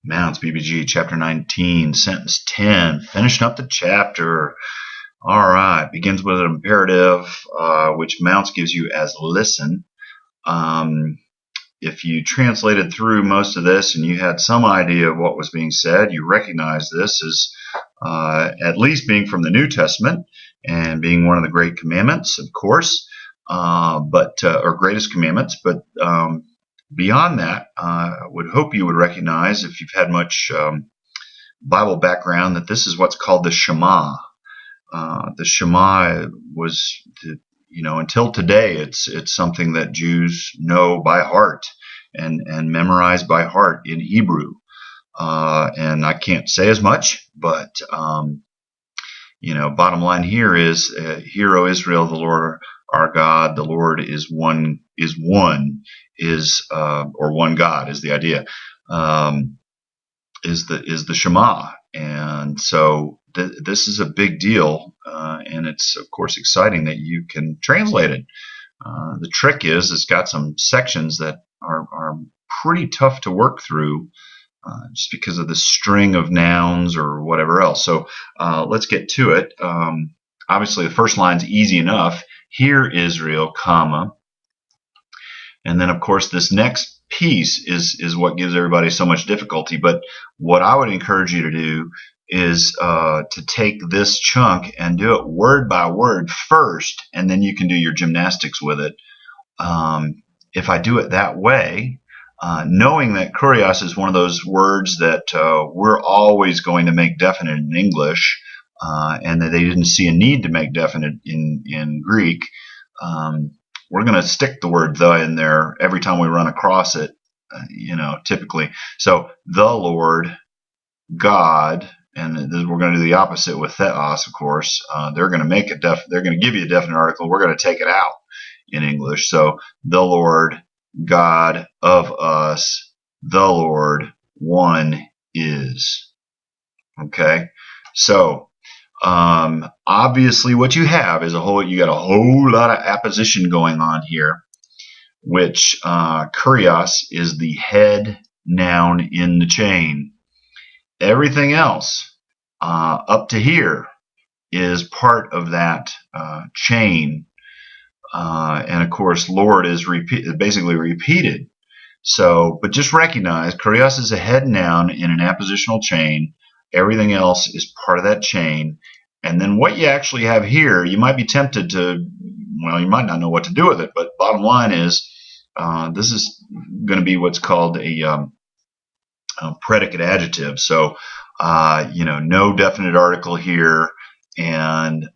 Mounce, BBG, chapter 19, sentence 10, finishing up the chapter. All right, begins with an imperative, which Mounce gives you as listen. If you translated through most of this and you had some idea of what was being said, you recognize this as at least being from the New Testament and being one of the great commandments, of course, or greatest commandments, but beyond that, I would hope you would recognize, if you've had much Bible background, that this is what's called the Shema. The Shema was, until today, it's something that Jews know by heart and memorize by heart in Hebrew. And I can't say as much, but bottom line here is, "Hear, O Israel, the Lord our God, the Lord is one, or one God is the idea, is the Shema." And so this is a big deal, and it's of course exciting that you can translate it. The trick is it's got some sections that are pretty tough to work through, just because of the string of nouns or whatever else. So let's get to it. Obviously, the first line's easy enough. Hear, Israel, comma. And then, of course, this next piece is what gives everybody so much difficulty. But what I would encourage you to do is to take this chunk and do it word by word first, and then you can do your gymnastics with it. If I do it that way, knowing that kurios is one of those words that we're always going to make definite in English, and that they didn't see a need to make definite in Greek, we're going to stick the word "the" in there every time we run across it, typically. So the Lord God, and we're going to do the opposite with theos, of course. They're going to make they're going to give you a definite article. We're going to take it out in English. So the Lord God of us, the Lord one is. Okay, so obviously what you have is you got a whole lot of apposition going on here, which kurios is the head noun in the chain. Everything else up to here is part of that chain. And of course, Lord is basically repeated. So, but just recognize kurios is a head noun in an appositional chain. Everything else is part of that chain. And then what you actually have here, you might be tempted to, you might not know what to do with it, but bottom line is, this is going to be what's called a predicate adjective. So, no definite article here, and,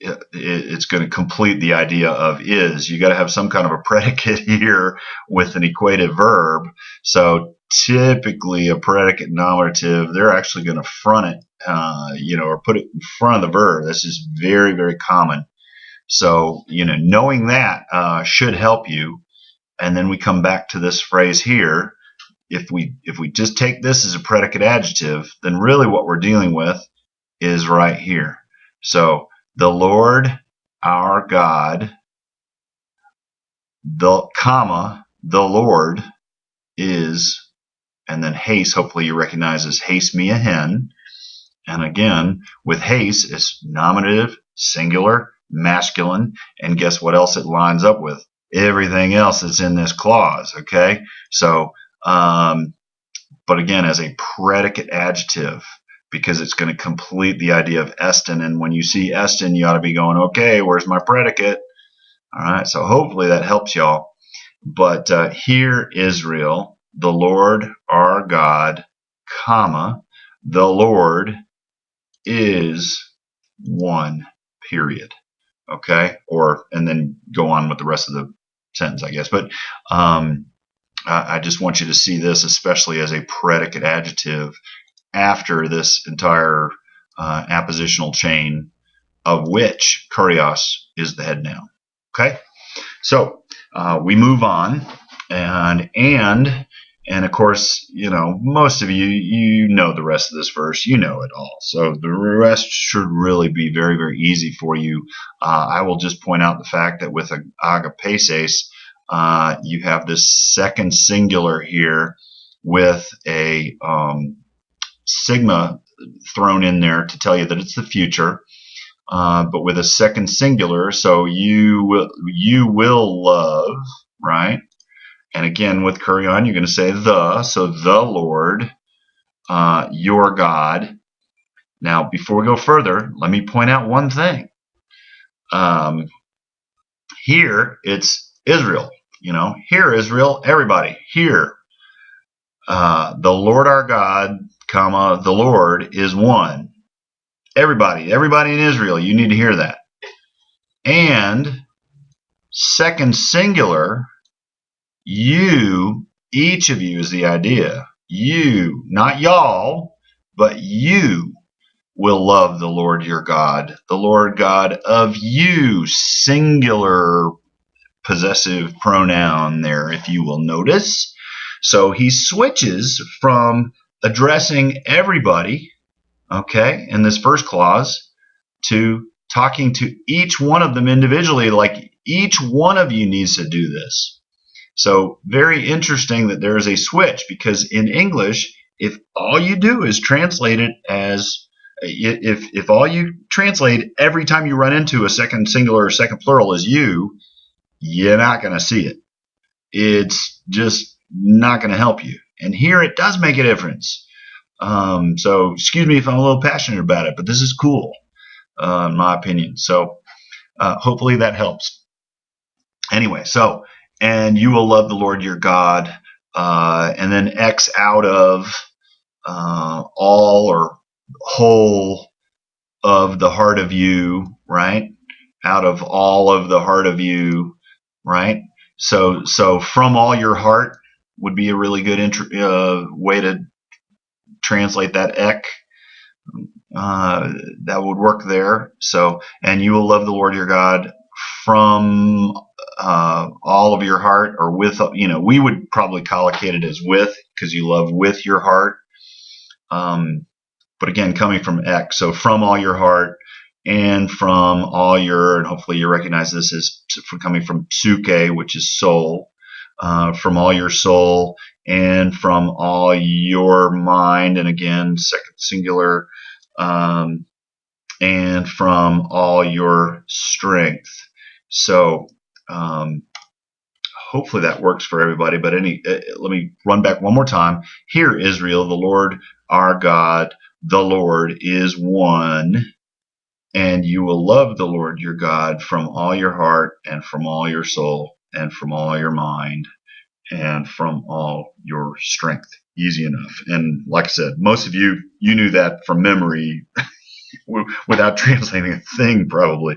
it's going to complete the idea of is. You got to have some kind of a predicate here with an equative verb. So typically a predicate nominative, they're actually going to front it, or put it in front of the verb. This is very, very common. So, knowing that should help you. And then we come back to this phrase here. If we just take this as a predicate adjective, then really what we're dealing with is right here. So the Lord our God, the Lord is, and then haste, hopefully you recognize as haste me a hen. And again, with haste, it's nominative, singular, masculine, and guess what else it lines up with? Everything else that's in this clause, okay? So, but again, as a predicate adjective, because it's going to complete the idea of Estin. And when you see Estin, you ought to be going, okay, where's my predicate? All right, so hopefully that helps y'all. But hear, Israel, the Lord our God, comma, the Lord is one, period. Okay, and then go on with the rest of the sentence, I guess. But I just want you to see this, especially as a predicate adjective, after this entire appositional chain, of which kurios is the head noun. Okay, so we move on, and of course, most of you know the rest of this verse. You know it all, so the rest should really be very, very easy for you. I will just point out the fact that with agapeses, you have this second singular here with a sigma thrown in there to tell you that it's the future, but with a second singular. So you will love, right? And again, with Kurion, you're going to say the. So the Lord, your God. Now, before we go further, let me point out one thing. Here, it's Israel. Hear Israel, everybody, hear. The Lord our God, comma, the Lord is one. Everybody in Israel, you need to hear that. And second singular, you, each of you is the idea. You, not y'all, but you will love the Lord your God, the Lord God of you, singular possessive pronoun there, if you will notice. So he switches from addressing everybody, okay, in this first clause, to talking to each one of them individually, like each one of you needs to do this. So very interesting that there is a switch, because in English, if all you do is translate it as, if all you translate every time you run into a second singular or second plural as you, you're not going to see it. It's just not going to help you. And here it does make a difference. So excuse me if I'm a little passionate about it, but this is cool, in my opinion. So hopefully that helps. Anyway, so, and you will love the Lord your God, and then X out of all or whole of the heart of you, right? Out of all of the heart of you, right? So from all your heart would be a really good way to translate that ek. That would work there. So, and you will love the Lord your God from all of your heart, or with, we would probably collocate it as with, because you love with your heart. But again, coming from ek, so from all your heart, and from all your, and hopefully you recognize this as coming from psuke, which is soul, from all your soul, and from all your mind, and again, second singular, and from all your strength. So hopefully that works for everybody. But let me run back one more time. Hear, Israel, the Lord our God, the Lord is one, and you will love the Lord your God from all your heart, and from all your soul, and from all your mind, and from all your strength. Easy enough. And like I said, most of you knew that from memory without translating a thing, probably.